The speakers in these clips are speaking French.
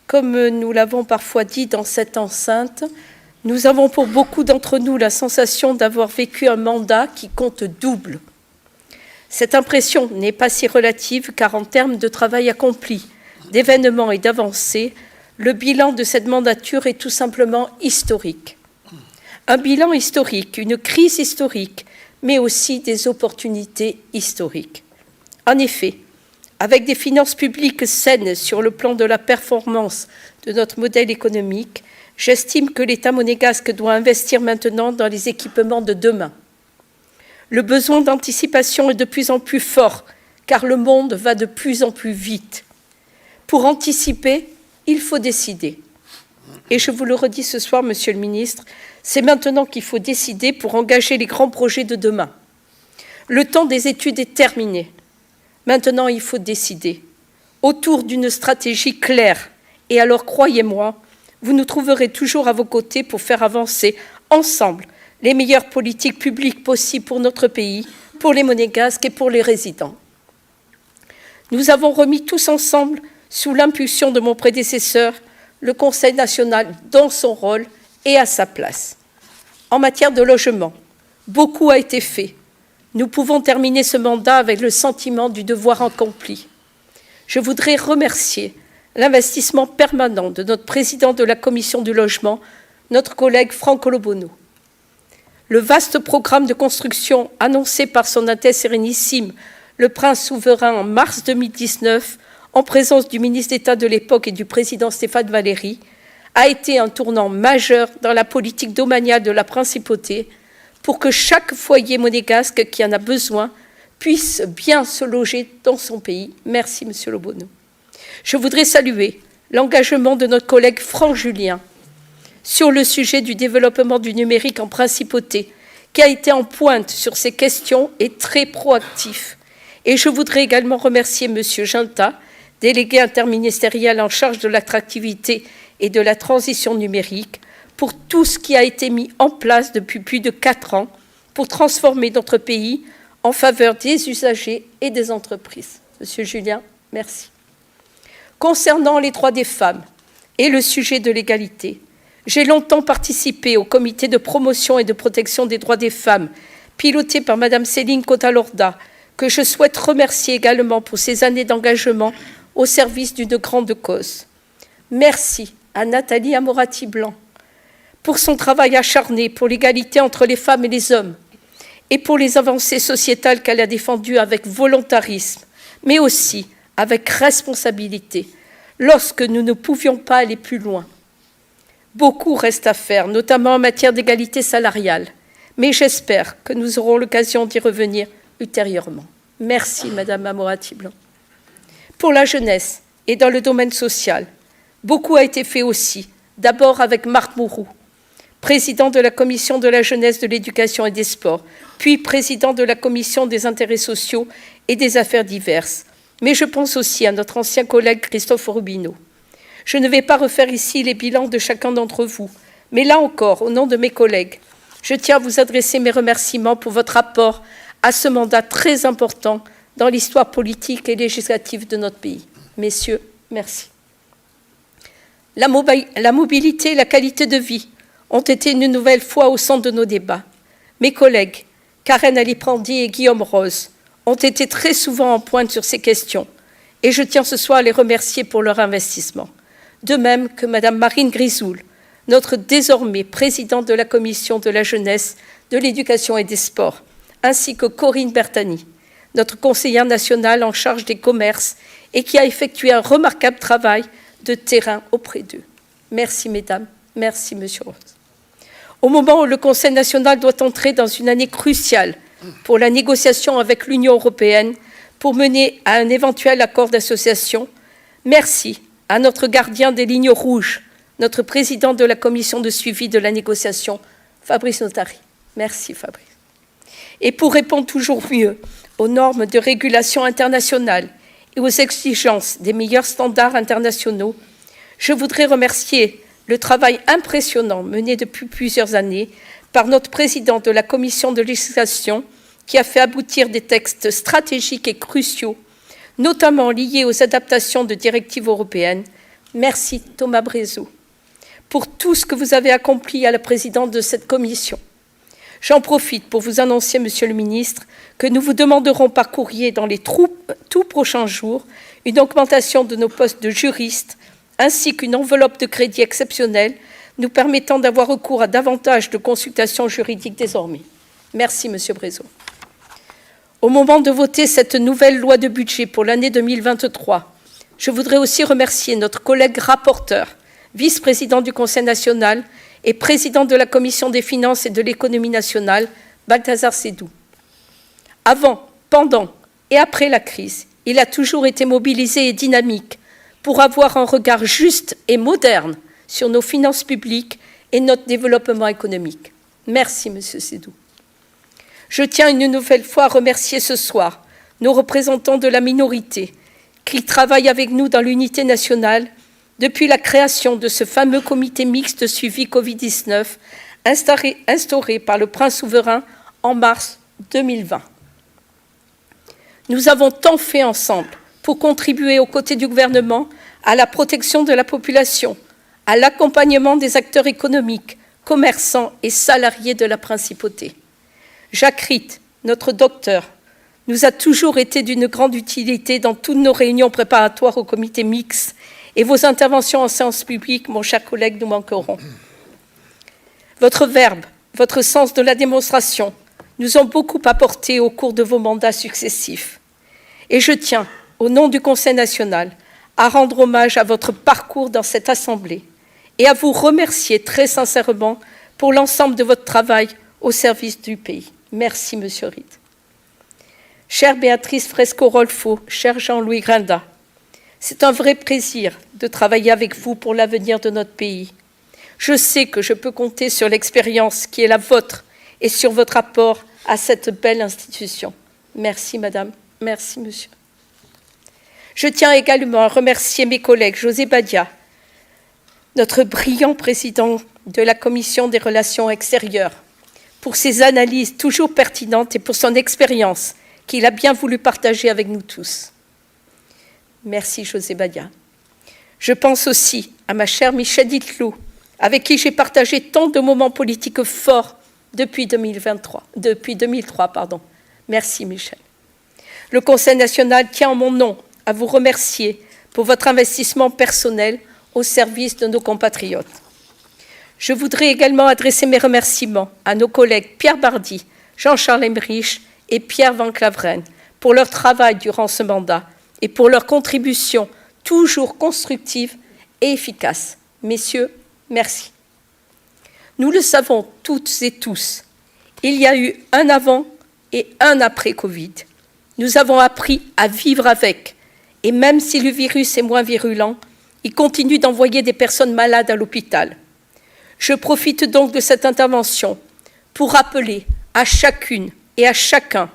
Comme nous l'avons parfois dit dans cette enceinte, nous avons pour beaucoup d'entre nous la sensation d'avoir vécu un mandat qui compte double. Cette impression n'est pas si relative car en termes de travail accompli, d'événements et d'avancées, le bilan de cette mandature est tout simplement historique. Un bilan historique, une crise historique, mais aussi des opportunités historiques. En effet, avec des finances publiques saines sur le plan de la performance de notre modèle économique, j'estime que l'État monégasque doit investir maintenant dans les équipements de demain. Le besoin d'anticipation est de plus en plus fort, car le monde va de plus en plus vite. Pour anticiper, il faut décider. Et je vous le redis ce soir, Monsieur le Ministre, c'est maintenant qu'il faut décider pour engager les grands projets de demain. Le temps des études est terminé. Maintenant, il faut décider autour d'une stratégie claire. Et alors, croyez-moi, vous nous trouverez toujours à vos côtés pour faire avancer ensemble les meilleures politiques publiques possibles pour notre pays, pour les Monégasques et pour les résidents. Nous avons remis tous ensemble, sous l'impulsion de mon prédécesseur, le Conseil national dans son rôle et à sa place. En matière de logement, beaucoup a été fait. Nous pouvons terminer ce mandat avec le sentiment du devoir accompli. Je voudrais remercier l'investissement permanent de notre président de la Commission du logement, notre collègue Franck Olobono. Le vaste programme de construction annoncé par son Altesse Sérénissime, le Prince souverain en mars 2019, en présence du ministre d'État de l'époque et du président Stéphane Valéry, a été un tournant majeur dans la politique domaniale de la principauté pour que chaque foyer monégasque qui en a besoin puisse bien se loger dans son pays. Merci, Monsieur Olobono. Je voudrais saluer l'engagement de notre collègue Franck Julien sur le sujet du développement du numérique en principauté, qui a été en pointe sur ces questions et très proactif. Et je voudrais également remercier M. Ginta, délégué interministériel en charge de l'attractivité et de la transition numérique, pour tout ce qui a été mis en place depuis plus de 4 ans pour transformer notre pays en faveur des usagers et des entreprises. Monsieur Julien, merci. Concernant les droits des femmes et le sujet de l'égalité, j'ai longtemps participé au comité de promotion et de protection des droits des femmes, piloté par Mme Céline Cotalorda, que je souhaite remercier également pour ses années d'engagement au service d'une grande cause. Merci à Nathalie Amorati-Blanc pour son travail acharné pour l'égalité entre les femmes et les hommes et pour les avancées sociétales qu'elle a défendues avec volontarisme, mais aussi avec responsabilité, lorsque nous ne pouvions pas aller plus loin. Beaucoup reste à faire, notamment en matière d'égalité salariale, mais j'espère que nous aurons l'occasion d'y revenir ultérieurement. Merci, Madame Amorati-Blanc. Pour la jeunesse et dans le domaine social, beaucoup a été fait aussi, d'abord avec Marc Mourou, président de la Commission de la jeunesse, de l'éducation et des sports, puis président de la Commission des intérêts sociaux et des affaires diverses. Mais je pense aussi à notre ancien collègue Christophe Robineau. Je ne vais pas refaire ici les bilans de chacun d'entre vous, mais là encore, au nom de mes collègues, je tiens à vous adresser mes remerciements pour votre apport à ce mandat très important dans l'histoire politique et législative de notre pays. Messieurs, merci. La mobilité et la qualité de vie ont été une nouvelle fois au centre de nos débats. Mes collègues, Karen Aliprandi et Guillaume Rose, ont été très souvent en pointe sur ces questions et je tiens ce soir à les remercier pour leur investissement. De même que Mme Marine Grisoul, notre désormais présidente de la Commission de la jeunesse, de l'éducation et des sports, ainsi que Corinne Bertani, notre conseillère nationale en charge des commerces et qui a effectué un remarquable travail de terrain auprès d'eux. Merci, mesdames. Merci, monsieur Rose. Au moment où le Conseil national doit entrer dans une année cruciale pour la négociation avec l'Union européenne pour mener à un éventuel accord d'association, merci à notre gardien des lignes rouges, notre président de la commission de suivi de la négociation, Fabrice Notari. Merci, Fabrice. Et pour répondre toujours mieux aux normes de régulation internationale et aux exigences des meilleurs standards internationaux, je voudrais remercier le travail impressionnant mené depuis plusieurs années par notre président de la commission de législation qui a fait aboutir des textes stratégiques et cruciaux, notamment liés aux adaptations de directives européennes. Merci Thomas Brézot pour tout ce que vous avez accompli à la présidente de cette commission. J'en profite pour vous annoncer, Monsieur le ministre, que nous vous demanderons par courrier dans les tout prochains jours une augmentation de nos postes de juristes ainsi qu'une enveloppe de crédit exceptionnelle nous permettant d'avoir recours à davantage de consultations juridiques désormais. Merci, Monsieur Brézot. Au moment de voter cette nouvelle loi de budget pour l'année 2023, je voudrais aussi remercier notre collègue rapporteur, vice-président du Conseil national et président de la Commission des finances et de l'économie nationale, Balthazar Sédou. Avant, pendant et après la crise, il a toujours été mobilisé et dynamique pour avoir un regard juste et moderne sur nos finances publiques et notre développement économique. Merci, Monsieur Sédou. Je tiens une nouvelle fois à remercier ce soir nos représentants de la minorité qui travaillent avec nous dans l'unité nationale depuis la création de ce fameux comité mixte de suivi Covid-19 instauré par le prince souverain en mars 2020. Nous avons tant fait ensemble pour contribuer aux côtés du gouvernement à la protection de la population, à l'accompagnement des acteurs économiques, commerçants et salariés de la principauté. Jacques Ritt, notre docteur, nous a toujours été d'une grande utilité dans toutes nos réunions préparatoires au comité mixte et vos interventions en séance publique, mon cher collègue, nous manqueront. Votre verbe, votre sens de la démonstration nous ont beaucoup apporté au cours de vos mandats successifs. Et je tiens, au nom du Conseil national, à rendre hommage à votre parcours dans cette Assemblée et à vous remercier très sincèrement pour l'ensemble de votre travail au service du pays. Merci, Monsieur Ritt. Chère Béatrice Fresco-Rolfo, cher Jean-Louis Grinda, c'est un vrai plaisir de travailler avec vous pour l'avenir de notre pays. Je sais que je peux compter sur l'expérience qui est la vôtre et sur votre apport à cette belle institution. Merci, Madame. Merci, Monsieur. Je tiens également à remercier mes collègues José Badia, notre brillant président de la Commission des relations extérieures, pour ses analyses toujours pertinentes et pour son expérience qu'il a bien voulu partager avec nous tous. Merci, José Badia. Je pense aussi à ma chère Michèle Ditlou, avec qui j'ai partagé tant de moments politiques forts depuis 2003. Merci, Michèle. Le Conseil national tient en mon nom à vous remercier pour votre investissement personnel au service de nos compatriotes. Je voudrais également adresser mes remerciements à nos collègues Pierre Bardy, Jean-Charles Emmerich et Pierre Van Claveren pour leur travail durant ce mandat et pour leur contribution toujours constructive et efficace. Messieurs, merci. Nous le savons toutes et tous, il y a eu un avant et un après Covid. Nous avons appris à vivre avec, et même si le virus est moins virulent, il continue d'envoyer des personnes malades à l'hôpital. Je profite donc de cette intervention pour rappeler à chacune et à chacun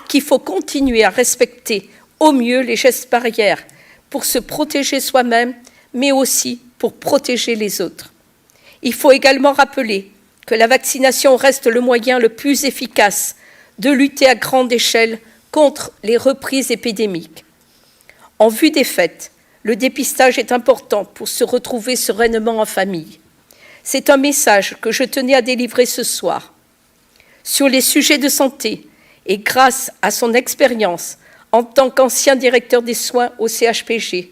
qu'il faut continuer à respecter au mieux les gestes barrières pour se protéger soi-même, mais aussi pour protéger les autres. Il faut également rappeler que la vaccination reste le moyen le plus efficace de lutter à grande échelle contre les reprises épidémiques. En vue des fêtes, le dépistage est important pour se retrouver sereinement en famille. C'est un message que je tenais à délivrer ce soir. Sur les sujets de santé, et grâce à son expérience en tant qu'ancien directeur des soins au CHPG,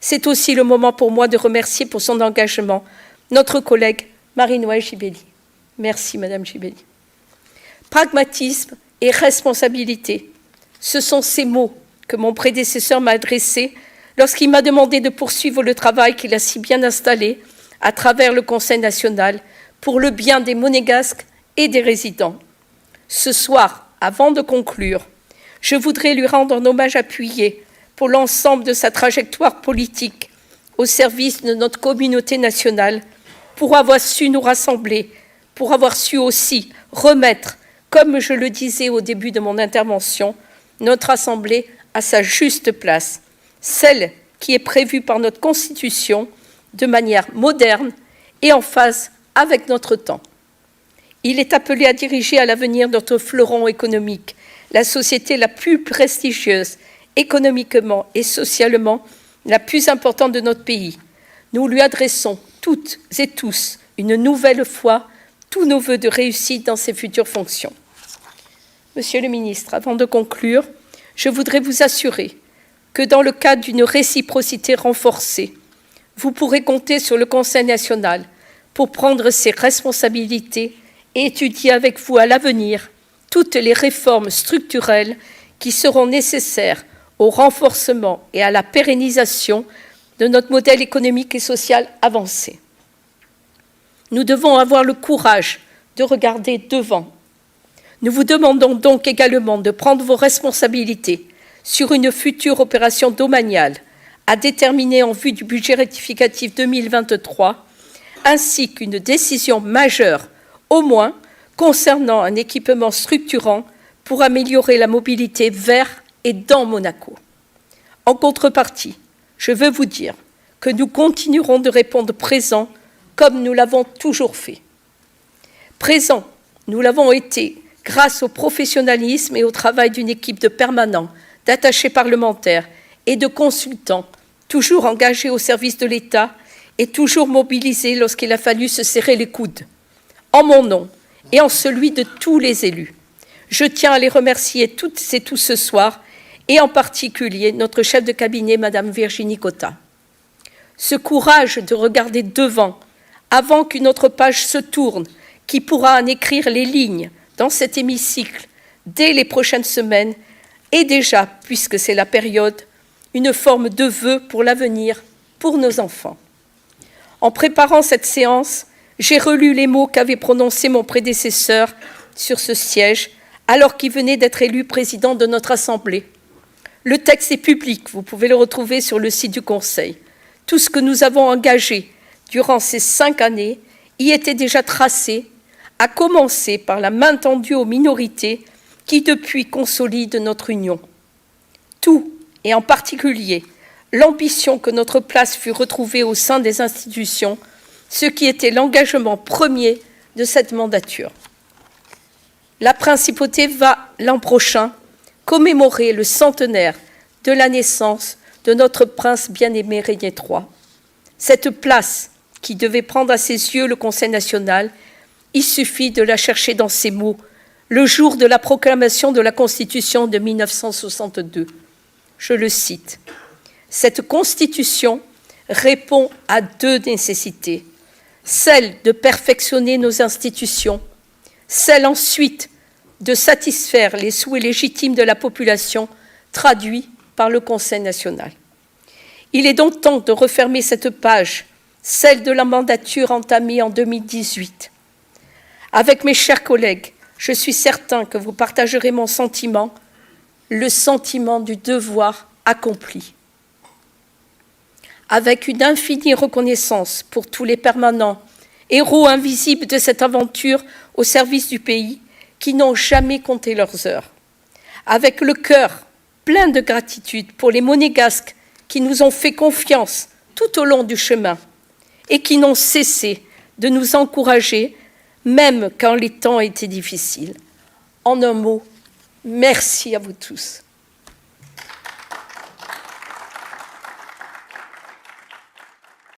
c'est aussi le moment pour moi de remercier pour son engagement notre collègue Marie-Noëlle Gibelli. Merci, Madame Gibelli. Pragmatisme et responsabilité, ce sont ces mots que mon prédécesseur m'a adressés lorsqu'il m'a demandé de poursuivre le travail qu'il a si bien installé à travers le Conseil national pour le bien des Monégasques et des résidents. Ce soir, avant de conclure, je voudrais lui rendre un hommage appuyé pour l'ensemble de sa trajectoire politique au service de notre communauté nationale, pour avoir su nous rassembler, pour avoir su aussi remettre, comme je le disais au début de mon intervention, notre Assemblée à sa juste place, celle qui est prévue par notre Constitution de manière moderne et en phase avec notre temps. Il est appelé à diriger à l'avenir notre fleuron économique, la société la plus prestigieuse, économiquement et socialement, la plus importante de notre pays. nous lui adressons toutes et tous une nouvelle fois tous nos vœux de réussite dans ses futures fonctions. Monsieur le ministre, avant de conclure, je voudrais vous assurer que dans le cadre d'une réciprocité renforcée, vous pourrez compter sur le Conseil national pour prendre ses responsabilités et étudier avec vous à l'avenir toutes les réformes structurelles qui seront nécessaires au renforcement et à la pérennisation de notre modèle économique et social avancé. Nous devons avoir le courage de regarder devant. Nous vous demandons donc également de prendre vos responsabilités sur une future opération domaniale à déterminer en vue du budget rectificatif 2023, ainsi qu'une décision majeure, au moins, concernant un équipement structurant pour améliorer la mobilité vers et dans Monaco. En contrepartie, je veux vous dire que nous continuerons de répondre présent comme nous l'avons toujours fait. Présent, nous l'avons été grâce au professionnalisme et au travail d'une équipe de permanents, d'attachés parlementaires et de consultants, toujours engagés au service de l'État et toujours mobilisés lorsqu'il a fallu se serrer les coudes. En mon nom et en celui de tous les élus, je tiens à les remercier toutes et tous ce soir, et en particulier notre chef de cabinet, Madame Virginie Cotta. Ce courage de regarder devant, avant qu'une autre page se tourne, qui pourra en écrire les lignes dans cet hémicycle dès les prochaines semaines, et déjà, puisque c'est la période, une forme de vœu pour l'avenir, pour nos enfants. En préparant cette séance, j'ai relu les mots qu'avait prononcés mon prédécesseur sur ce siège, alors qu'il venait d'être élu président de notre Assemblée. Le texte est public, vous pouvez le retrouver sur le site du Conseil. Tout ce que nous avons engagé durant ces 5 années y était déjà tracé, à commencer par la main tendue aux minorités qui depuis consolident notre union. Tout, et en particulier l'ambition que notre place fût retrouvée au sein des institutions, ce qui était l'engagement premier de cette mandature. La principauté va, l'an prochain, commémorer le centenaire de la naissance de notre prince bien-aimé Régnier III. Cette place, qui devait prendre à ses yeux le Conseil national, il suffit de la chercher dans ces mots, le jour de la proclamation de la Constitution de 1962. Je le cite. « Cette Constitution répond à 2 nécessités, celle de perfectionner nos institutions, celle ensuite de satisfaire les souhaits légitimes de la population traduits par le Conseil national. Il est donc temps de refermer cette page, celle de la mandature entamée en 2018. Avec mes chers collègues, je suis certain que vous partagerez mon sentiment, le sentiment du devoir accompli. Avec une infinie reconnaissance pour tous les permanents, héros invisibles de cette aventure au service du pays, qui n'ont jamais compté leurs heures. Avec le cœur plein de gratitude pour les monégasques qui nous ont fait confiance tout au long du chemin et qui n'ont cessé de nous encourager, même quand les temps étaient difficiles. En un mot, merci à vous tous.